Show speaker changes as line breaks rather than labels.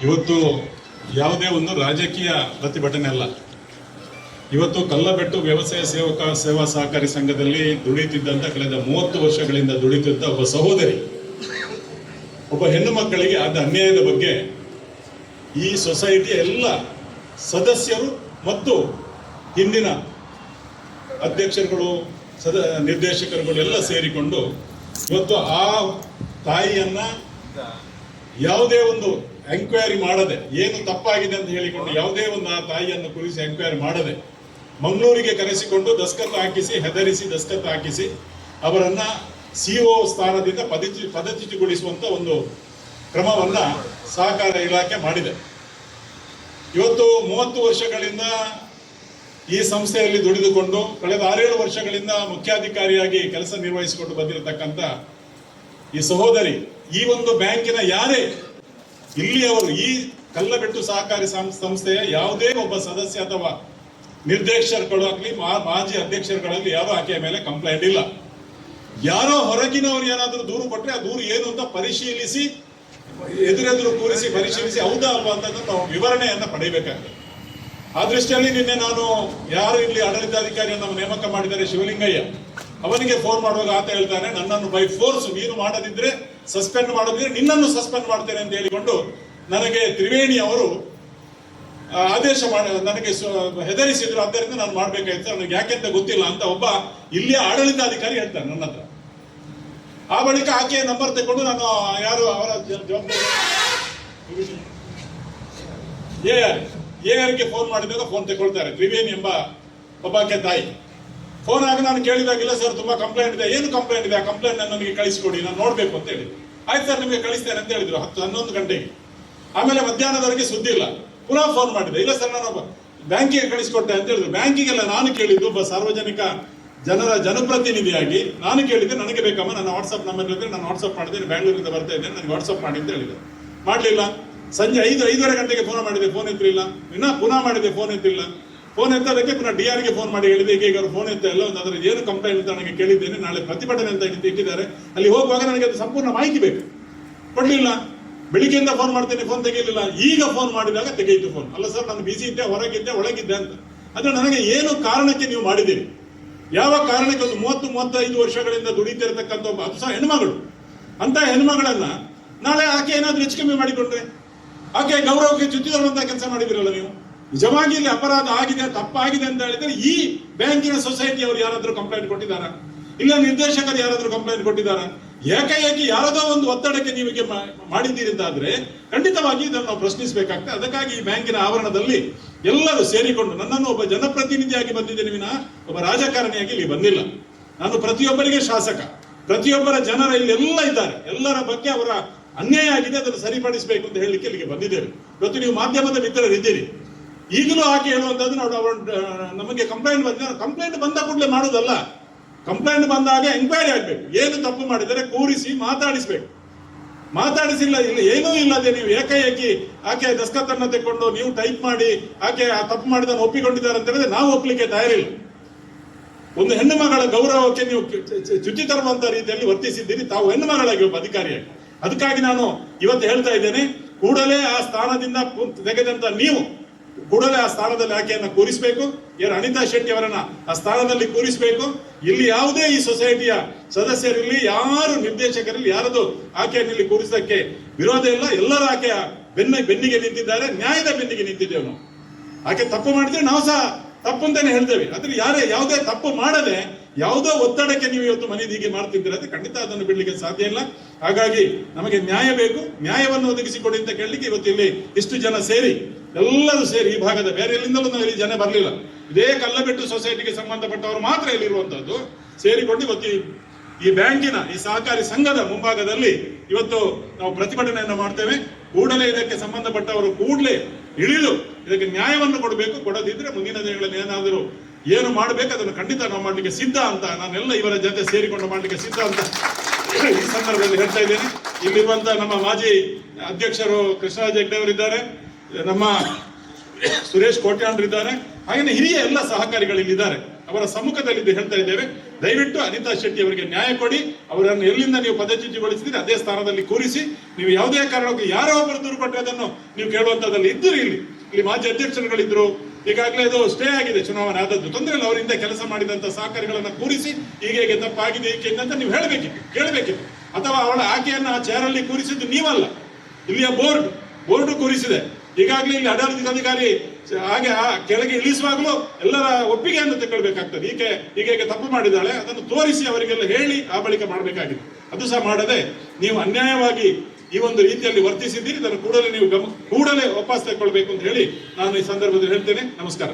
ಇವತ್ತು ಯಾವುದೇ ಒಂದು ರಾಜಕೀಯ ಪ್ರತಿಭಟನೆ ಅಲ್ಲ. ಇವತ್ತು ಕಲ್ಲಬೆಟ್ಟು ವ್ಯವಸಾಯ ಸೇವಾ ಸಹಕಾರಿ ಸಂಘದಲ್ಲಿ ದುಡಿಯುತ್ತಿದ್ದಂತ ಕಳೆದ 30 ವರ್ಷಗಳಿಂದ ದುಡಿಯುತ್ತಿದ್ದ ಒಬ್ಬ ಸಹೋದರಿ, ಒಬ್ಬ ಹೆಣ್ಣು ಮಕ್ಕಳಿಗೆ ಆದ ಅನ್ಯಾಯದ ಬಗ್ಗೆ ಈ ಸೊಸೈಟಿಯ ಎಲ್ಲ ಸದಸ್ಯರು ಮತ್ತು ಹಿಂದಿನ ಅಧ್ಯಕ್ಷರುಗಳು ನಿರ್ದೇಶಕರುಗಳು ಎಲ್ಲ ಸೇರಿಕೊಂಡು ಇವತ್ತು ಆ ತಾಯಿಯನ್ನ ಯಾವುದೇ ಒಂದು ಎಂಕ್ವೈರಿ ಮಾಡದೆ, ಏನು ತಪ್ಪಾಗಿದೆ ಅಂತ ಹೇಳಿಕೊಂಡು ಯಾವುದೇ ಒಂದು ಆ ತಾಯಿಯನ್ನು ಕುರಿಸಿ ಎಂಕ್ವೈರಿ ಮಾಡದೆ ಮಂಗಳೂರಿಗೆ ಕರೆಸಿಕೊಂಡು ದಸ್ಕತ್ ಹಾಕಿಸಿ, ಹೆದರಿಸಿ ದಸ್ಕತ್ ಹಾಕಿಸಿ ಅವರನ್ನ ಸಿಒ ಸ್ಥಾನದಿಂದ ಪದಚ್ಯುತಿಗೊಳಿಸುವಂತ ಒಂದು ಕ್ರಮವನ್ನ ಸಹಕಾರ ಇಲಾಖೆ ಮಾಡಿದೆ. ಇವತ್ತು 30 ವರ್ಷಗಳಿಂದ ಈ ಸಂಸ್ಥೆಯಲ್ಲಿ ದುಡಿದುಕೊಂಡು ಕಳೆದ 6-7 ವರ್ಷಗಳಿಂದ ಮುಖ್ಯಾಧಿಕಾರಿಯಾಗಿ ಕೆಲಸ ನಿರ್ವಹಿಸಿಕೊಂಡು ಬಂದಿರತಕ್ಕಂಥ ಈ ಸಹೋದರಿ, ಈ ಒಂದು ಬ್ಯಾಂಕಿನ ಯಾರೇ ಇಲ್ಲಿಯವರು ಈ ಕಲ್ಲಬೆಟ್ಟು ಸಹಕಾರಿ ಸಂಸ್ಥೆಯ ಯಾವುದೇ ಒಬ್ಬ ಸದಸ್ಯ ಅಥವಾ ನಿರ್ದೇಶಕರಾಗಲಿ ಮಾಜಿ ಅಧ್ಯಕ್ಷರುಗಳಲ್ಲಿ ಯಾರೋ ಆಕೆಯ ಮೇಲೆ ಕಂಪ್ಲೇಂಟ್ ಇಲ್ಲ. ಯಾರೋ ಹೊರಗಿನವರು ಏನಾದರೂ ದೂರು ಕೊಟ್ಟರೆ ಆ ದೂರು ಏನು ಅಂತ ಪರಿಶೀಲಿಸಿ ಎದುರೆದುರು ಕೂರಿಸಿ ಪರಿಶೀಲಿಸಿ ಹೌದಾ ಅಲ್ವಾ ಅಂತ ನಾವು ವಿವರಣೆಯನ್ನ ಪಡೆಯಬೇಕಾಗ್ತದೆ. ಆ ದೃಷ್ಟಿಯಲ್ಲಿ ನಿನ್ನೆ ನಾನು ಯಾರು ಇಲ್ಲಿ ಆಡಳಿತಾಧಿಕಾರಿಯನ್ನು ನೇಮಕ ಮಾಡಿದ್ದಾರೆ ಶಿವಲಿಂಗಯ್ಯ, ಅವನಿಗೆ ಫೋನ್ ಮಾಡುವಾಗ ಆತ ಹೇಳ್ತಾನೆ, ನನ್ನನ್ನು ಬೈ ಫೋರ್ಸ್ ನೀನು ಮಾಡದಿದ್ರೆ ಸಸ್ಪೆಂಡ್ ಮಾಡೋದಿದ್ರೆ ನಿನ್ನನ್ನು ಸಸ್ಪೆಂಡ್ ಮಾಡ್ತೇನೆ ಅಂತ ಹೇಳಿಕೊಂಡು ನನಗೆ ತ್ರಿವೇಣಿ ಅವರು ಆದೇಶ ಮಾಡಿ ನನಗೆ ಹೆದರಿಸಿದ್ರು. ಆದ್ದರಿಂದ ನಾನು ಮಾಡ್ಬೇಕಾಯ್ತು, ನನಗೆ ಯಾಕೆಂತ ಗೊತ್ತಿಲ್ಲ ಅಂತ ಒಬ್ಬ ಇಲ್ಲಿಯ ಆಡಳಿತಾಧಿಕಾರಿ ಹೇಳ್ತಾನೆ ನನ್ನ ಹತ್ರ. ಆ ಬಳಿಕ ಆಕೆಯ ನಂಬರ್ ತಗೊಂಡು ನಾನು ಯಾರು ಅವರ ಜವಾಬ್ದಾರಿ ಎಆರ್ಗೆ ಫೋನ್ ಮಾಡಿದಾಗ ಫೋನ್ ತಗೊಳ್ತಾರೆ. ತ್ರಿವೇಣಿ ಎಂಬ ಒಬ್ಬಾಕೆ ತಾಯಿ ಫೋನ್ ಆಗಿ ನಾನು ಕೇಳಿದಾಗಿಲ್ಲ ಸರ್ ತುಂಬಾ ಕಂಪ್ಲೇಂಟ್ ಇದೆ. ಏನು ಕಂಪ್ಲೇಂಟ್ ಇದೆ? ಆ ಕಂಪ್ಲೇಂಟ್ ನನಗೆ ಕಳಿಸ್ಕೊಡಿ, ನಾನು ನೋಡ್ಬೇಕು ಅಂತ ಹೇಳಿದ್ರು. ಆಯ್ತು ಸರ್ ನಿಮಗೆ ಕಳಿಸ್ತೇನೆ ಅಂತ ಹೇಳಿದ್ರು 10-11 ಗಂಟೆಗೆ. ಆಮೇಲೆ ಮಧ್ಯಾಹ್ನದವರೆಗೆ ಸುದ್ದಿ ಇಲ್ಲ. ಪುನಃ ಫೋನ್ ಮಾಡಿದೆ, ಇಲ್ಲ ಸರ್ ನಾನು ಬ್ಯಾಂಕಿಗೆ ಕಳಿಸ್ಕೊಟ್ಟೆ ಅಂತ ಹೇಳಿದ್ರು. ಬ್ಯಾಂಕಿಗೆಲ್ಲ ನಾನು ಕೇಳಿದ್ದು ಒಬ್ಬ ಸಾರ್ವಜನಿಕ ಜನರ ಜನಪ್ರತಿನಿಧಿಯಾಗಿ ನಾನು ಕೇಳಿದ್ದೆ, ನನಗೆ ಬೇಕಮ್ಮ ನನ್ನ ವಾಟ್ಸ್ಆಪ್ ನಂಬರ್ ಇದ್ರೆ ನಾನು ವಾಟ್ಸ್ಆಪ್ ಮಾಡಿದ್ದೇನೆ, ಬ್ಯಾಂಗ್ಳೂರಿಂದ ಬರ್ತಾ ಇದ್ದೇನೆ, ನನಗೆ ವಾಟ್ಸ್ಆಪ್ ಮಾಡಿ ಅಂತ ಹೇಳಿದೆ. ಮಾಡಲಿಲ್ಲ. ಸಂಜೆ 5-5:30 ಗಂಟೆಗೆ ಫೋನ್ ಮಾಡಿದೆ, ಫೋನ್ ಎತ್ತಲಿಲ್ಲ. ಇನ್ನ ಪುನಃ ಮಾಡಿದೆ, ಫೋನ್ ಎತ್ತಿಲ್ಲ. ಫೋನ್ ಎತ್ತೋದಕ್ಕೆ ಪುನಃ ಡಿಆರ್ಗೆ ಫೋನ್ ಮಾಡಿ ಹೇಳಿದೆ, ಈಗ ಅವರು ಫೋನ್ ಎತ್ತ ಇಲ್ಲ, ಒಂದು ಅದರ ಏನು ಕಂಪ್ಲೇಂಟ್ ಅಂತ ನನಗೆ ಕೇಳಿದ್ದೇನೆ, ನಾಳೆ ಪ್ರತಿಭಟನೆ ಅಂತ ಇಟ್ಟಿದ್ದಾರೆ, ಅಲ್ಲಿ ಹೋಗುವಾಗ ನನಗೆ ಅದು ಸಂಪೂರ್ಣ ಮಾಹಿತಿ ಬೇಕು. ಕೊಡ್ಲಿಲ್ಲ. ಬೆಳಿಗ್ಗೆಯಿಂದ ಫೋನ್ ಮಾಡ್ತೇನೆ, ಫೋನ್ ತೆಗೆಯಲಿಲ್ಲ. ಈಗ ಫೋನ್ ಮಾಡಿದಾಗ ತೆಗೆಯಿತು ಫೋನ್. ಅಲ್ಲ ಸರ್ ನಾನು ಬಿಸಿ ಇದ್ದೆ, ಹೊರಗಿದ್ದೆ, ಒಳಗಿದ್ದೆ ಅಂತ. ಅಂದ್ರೆ ನನಗೆ ಏನು ಕಾರಣಕ್ಕೆ ನೀವು ಮಾಡಿದ್ದೀರಿ? ಯಾವ ಕಾರಣಕ್ಕೆ ಒಂದು 30-35 ವರ್ಷಗಳಿಂದ ದುಡಿತಿರತಕ್ಕಂಥ ಒಬ್ಬ, ಅದು ಸಹ ಹೆಣ್ಮಗಳು, ಅಂತ ಹೆಣ್ಮಗಳನ್ನ ನಾಳೆ ಆಕೆ ಏನಾದ್ರೂ ಹೆಚ್ಚು ಕಮ್ಮಿ ಮಾಡಿಕೊಂಡ್ರೆ ಆಕೆ ಗೌರವಕ್ಕೆ ಚ್ಯುತಿ ತರುವಂತಹ ಕೆಲಸ ಮಾಡಿದಿರಲ್ಲ ನೀವು. ನಿಜವಾಗಿ ಇಲ್ಲಿ ಅಪರಾಧ ಆಗಿದೆ, ತಪ್ಪಾಗಿದೆ ಅಂತ ಹೇಳಿದ್ರೆ ಈ ಬ್ಯಾಂಕಿನ ಸೊಸೈಟಿಯವರು ಯಾರಾದ್ರೂ ಕಂಪ್ಲೇಂಟ್ ಕೊಟ್ಟಿದ್ದಾರ? ಇಲ್ಲ ನಿರ್ದೇಶಕರು ಯಾರಾದ್ರೂ ಕಂಪ್ಲೇಂಟ್ ಕೊಟ್ಟಿದ್ದಾರ? ಏಕಾಏಕಿ ಯಾರದೋ ಒಂದು ಒತ್ತಡಕ್ಕೆ ನೀವು ಮಾಡಿದ್ದೀರಿ ಅಂತಾದ್ರೆ ಖಂಡಿತವಾಗಿ ಇದನ್ನು ನಾವು ಪ್ರಶ್ನಿಸಬೇಕಾಗ್ತದೆ. ಅದಕ್ಕಾಗಿ ಈ ಬ್ಯಾಂಕಿನ ಆವರಣದಲ್ಲಿ ಎಲ್ಲರೂ ಸೇರಿಕೊಂಡು, ನನ್ನನ್ನು ಒಬ್ಬ ಜನಪ್ರತಿನಿಧಿಯಾಗಿ ಬಂದಿದ್ದೇನೆ ವಿನ ಒಬ್ಬ ರಾಜಕಾರಣಿಯಾಗಿ ಇಲ್ಲಿ ಬಂದಿಲ್ಲ. ನಾನು ಪ್ರತಿಯೊಬ್ಬರಿಗೆ ಶಾಸಕ, ಪ್ರತಿಯೊಬ್ಬರ ಜನರ ಇಲ್ಲಿ ಎಲ್ಲ ಇದ್ದಾರೆ, ಎಲ್ಲರ ಬಗ್ಗೆ ಅವರ ಅನ್ಯಾಯ ಆಗಿದೆ, ಅದನ್ನು ಸರಿಪಡಿಸಬೇಕು ಅಂತ ಹೇಳಲಿಕ್ಕೆ ಇಲ್ಲಿಗೆ ಬಂದಿದ್ದೇವೆ. ಇವತ್ತು ನೀವು ಮಾಧ್ಯಮದ ಮಿತ್ರರಿದ್ದೀರಿ. ಈಗಲೂ ಆಕೆ ಹೇಳುವಂತದ್ದು ನಮಗೆ ಕಂಪ್ಲೇಂಟ್ ಬಂದ ಕೂಡಲೇ ಮಾಡುವುದಲ್ಲ. ಕಂಪ್ಲೇಂಟ್ ಬಂದಾಗ ಎಂಕ್ವೈರಿ ಆಗ್ಬೇಕು, ಏನು ತಪ್ಪು ಮಾಡಿದರೆ ಕೂರಿಸಿ ಮಾತಾಡಿಸ್ಬೇಕು. ಮಾತಾಡಿಸಿಲ್ಲ, ಇಲ್ಲ ಏನೂ ಇಲ್ಲದೆ ನೀವು ಏಕಾಏಕಿ ಆಕೆ ದಸ್ಕತ್ತನ್ನು ತೆಕ್ಕೊಂಡು ನೀವು ಟೈಪ್ ಮಾಡಿ ಆಕೆ ಆ ತಪ್ಪು ಮಾಡಿದನ್ನು ಒಪ್ಪಿಕೊಂಡಿದ್ದಾರೆ ಅಂತ ಹೇಳಿದ್ರೆ ನಾವು ಒಪ್ಪಲಿಕ್ಕೆ ತಯಾರಿಲ್ಲ. ಒಂದು ಹೆಣ್ಣು ಮಗಳ ಗೌರವಕ್ಕೆ ನೀವು ಚ್ಯುತಿ ತರುವಂತ ರೀತಿಯಲ್ಲಿ ವರ್ತಿಸಿದ್ದೀರಿ ತಾವು ಹೆಣ್ಣು ಮಗಳಾಗಿ ಒಬ್ಬ ಅಧಿಕಾರಿಯಾಗಿ. ಅದಕ್ಕಾಗಿ ನಾನು ಇವತ್ತು ಹೇಳ್ತಾ ಇದ್ದೇನೆ, ಕೂಡಲೇ ಆ ಸ್ಥಾನದಿಂದ ತೆಗೆದಂತ ನೀವು ಕೂಡಲೇ ಆ ಸ್ಥಾನದಲ್ಲಿ ಆಕೆಯನ್ನ ಕೂರಿಸಬೇಕು. ಅನಿತಾ ಶೆಟ್ಟಿ ಅವರನ್ನ ಆ ಸ್ಥಾನದಲ್ಲಿ ಕೂರಿಸಬೇಕು. ಇಲ್ಲಿ ಯಾವುದೇ ಈ ಸೊಸೈಟಿಯ ಸದಸ್ಯರಿರಲಿ, ಯಾರು ನಿರ್ದೇಶಕರಿರಲಿ, ಯಾರದು ಆಕೆಯನ್ನು ಇಲ್ಲಿ ಕೂರಿಸೋದಕ್ಕೆ ವಿರೋಧ ಇಲ್ಲ. ಎಲ್ಲರೂ ಆಕೆಯ ಬೆನ್ನಿಗೆ ನಿಂತಿದ್ದಾರೆ, ನ್ಯಾಯದ ಬೆನ್ನಿಗೆ ನಿಂತಿದ್ದೇವೆ ನಾವು. ಆಕೆ ತಪ್ಪು ಮಾಡಿದ್ರೆ ನಾವು ಸಹ ತಪ್ಪು ಅಂತಾನೆ ಹೇಳ್ತೇವೆ. ಆದ್ರೆ ಯಾವುದೇ ತಪ್ಪು ಮಾಡದೆ ಯಾವುದೋ ಒತ್ತಡಕ್ಕೆ ನೀವು ಇವತ್ತು ಮನೆ ಹೀಗೆ ಮಾಡ್ತಿದ್ದೀರ ಅಂದ್ರೆ ಖಂಡಿತ ಅದನ್ನು ಬಿಡ್ಲಿಕ್ಕೆ ಸಾಧ್ಯ ಇಲ್ಲ. ಹಾಗಾಗಿ ನಮಗೆ ನ್ಯಾಯ ಬೇಕು, ನ್ಯಾಯವನ್ನು ಒದಗಿಸಿಕೊಡಿ ಅಂತ ಕೇಳಲಿಕ್ಕೆ ಇವತ್ತು ಇಲ್ಲಿ ಇಷ್ಟು ಜನ ಸೇರಿ, ಎಲ್ಲರೂ ಸೇರಿ, ಈ ಭಾಗದ ಬೇರೆ ಎಲ್ಲಿಂದಲೂ ನಾವು ಇಲ್ಲಿ ಜನ ಬರಲಿಲ್ಲ, ಇದೇ ಕಲ್ಲಬೆಟ್ಟು ಸೊಸೈಟಿಗೆ ಸಂಬಂಧಪಟ್ಟವರು ಮಾತ್ರ ಇಲ್ಲಿರುವಂತದ್ದು ಸೇರಿಕೊಂಡು ಇವತ್ತು ಈ ಬ್ಯಾಂಕಿನ ಈ ಸಹಕಾರಿ ಸಂಘದ ಮುಂಭಾಗದಲ್ಲಿ ಇವತ್ತು ನಾವು ಪ್ರತಿಭಟನೆಯನ್ನು ಮಾಡ್ತೇವೆ. ಕೂಡಲೇ ಇದಕ್ಕೆ ಸಂಬಂಧಪಟ್ಟವರು ಕೂಡಲೇ ಇಳಿದು ಇದಕ್ಕೆ ನ್ಯಾಯವನ್ನು ಕೊಡಬೇಕು. ಕೊಡದಿದ್ರೆ ಮುಂದಿನ ದಿನಗಳಲ್ಲಿ ಏನಾದರೂ ಏನು ಮಾಡಬೇಕು ಅದನ್ನು ಖಂಡಿತ ನಾವು ಮಾಡಲಿಕ್ಕೆ ಸಿದ್ಧ ಅಂತ, ನಾನೆಲ್ಲ ಇವರ ಜೊತೆ ಸೇರಿಕೊಂಡು ಮಾಡಲಿಕ್ಕೆ ಸಿದ್ಧ ಅಂತ ಈ ಸಂದರ್ಭದಲ್ಲಿ ಹೇಳ್ತಾ ಇದ್ದೇನೆ. ಇಲ್ಲಿರುವಂತ ನಮ್ಮ ಮಾಜಿ ಅಧ್ಯಕ್ಷರು ಕೃಷ್ಣರಾಜ ಹೆಗ್ಡೆ ಅವರಿದ್ದಾರೆ, ನಮ್ಮ ಸುರೇಶ್ ಕೋಟ್ಯಾನ್ರಿದ್ದಾರೆ, ಹಾಗೆ ಹಿರಿಯ ಎಲ್ಲ ಸಹಕಾರಿಗಳು ಇಲ್ಲಿದ್ದಾರೆ. ಅವರ ಸಮ್ಮುಖದಲ್ಲಿ ಹೇಳ್ತಾ ಇದ್ದೇವೆ. ದಯವಿಟ್ಟು ಅನಿತಾ ಶೆಟ್ಟಿ ಅವರಿಗೆ ನ್ಯಾಯ ಕೊಡಿ. ಅವರನ್ನು ಎಲ್ಲಿಂದ ನೀವು ಪದಚ್ಯುತಿಗೊಳಿಸಿದ್ರೆ ಅದೇ ಸ್ಥಾನದಲ್ಲಿ ಕೂರಿಸಿ. ನೀವು ಯಾವುದೇ ಕಾರಣಕ್ಕೂ ಯಾರೋ ಒಬ್ಬರು ದೂರು ಕೊಟ್ಟರೆ ಅದನ್ನು ನೀವು ಕೇಳುವಂತದ್ದಲ್ಲಿ ಇದ್ದೀರಿ. ಇಲ್ಲಿ ಮಾಜಿ ಅಧ್ಯಕ್ಷರುಗಳಿದ್ರು, ಈಗಾಗಲೇ ಇದು ಸ್ಟೇ ಆಗಿದೆ, ಚುನಾವಣೆ ಆದದ್ದು, ತೊಂದರೆ ಇಲ್ಲ. ಅವರಿಂದ ಕೆಲಸ ಮಾಡಿದಂತ ಸಹಕಾರಿಗಳನ್ನ ಕೂರಿಸಿ ಹೀಗೆ ತಪ್ಪಾಗಿದೆ ಈಕೆ ಅಂತ ನೀವು ಹೇಳಬೇಕಿತ್ತು, ಕೇಳಬೇಕಿತ್ತು. ಅಥವಾ ಅವಳ ಆಕೆಯನ್ನ ಆ ಚೇರಲ್ಲಿ ಕೂರಿಸಿದ್ದು ನೀವಲ್ಲ, ಇಲ್ಲಿಯ ಬೋರ್ಡ್ ಕೂರಿಸಿದೆ. ಈಗಾಗಲೇ ಇಲ್ಲಿ ಆಡಳಿತಾಧಿಕಾರಿ ಹಾಗೆ ಆ ಕೆಳಗೆ ಇಳಿಸುವಾಗಲೂ ಎಲ್ಲರ ಒಪ್ಪಿಗೆಯನ್ನು ತಗೊಳ್ಬೇಕಾಗ್ತದೆ. ಹೀಗೆ ತಪ್ಪು ಮಾಡಿದ್ದಾಳೆ, ಅದನ್ನು ತೋರಿಸಿ ಅವರಿಗೆಲ್ಲ ಹೇಳಿ ಆ ಬಳಿಕ ಮಾಡಬೇಕಾಗಿದೆ. ಅದು ಸಹ ಮಾಡದೆ ನೀವು ಅನ್ಯಾಯವಾಗಿ ಈ ಒಂದು ರೀತಿಯಲ್ಲಿ ವರ್ತಿಸಿದ್ದೀರಿ. ಇದನ್ನು ಕೂಡಲೇ ನೀವು ಕೂಡಲೇ ವಾಪಸ್ ತಗೊಳ್ಬೇಕು ಅಂತ ಹೇಳಿ ನಾನು ಈ ಸಂದರ್ಭದಲ್ಲಿ ಹೇಳ್ತೇನೆ. ನಮಸ್ಕಾರ.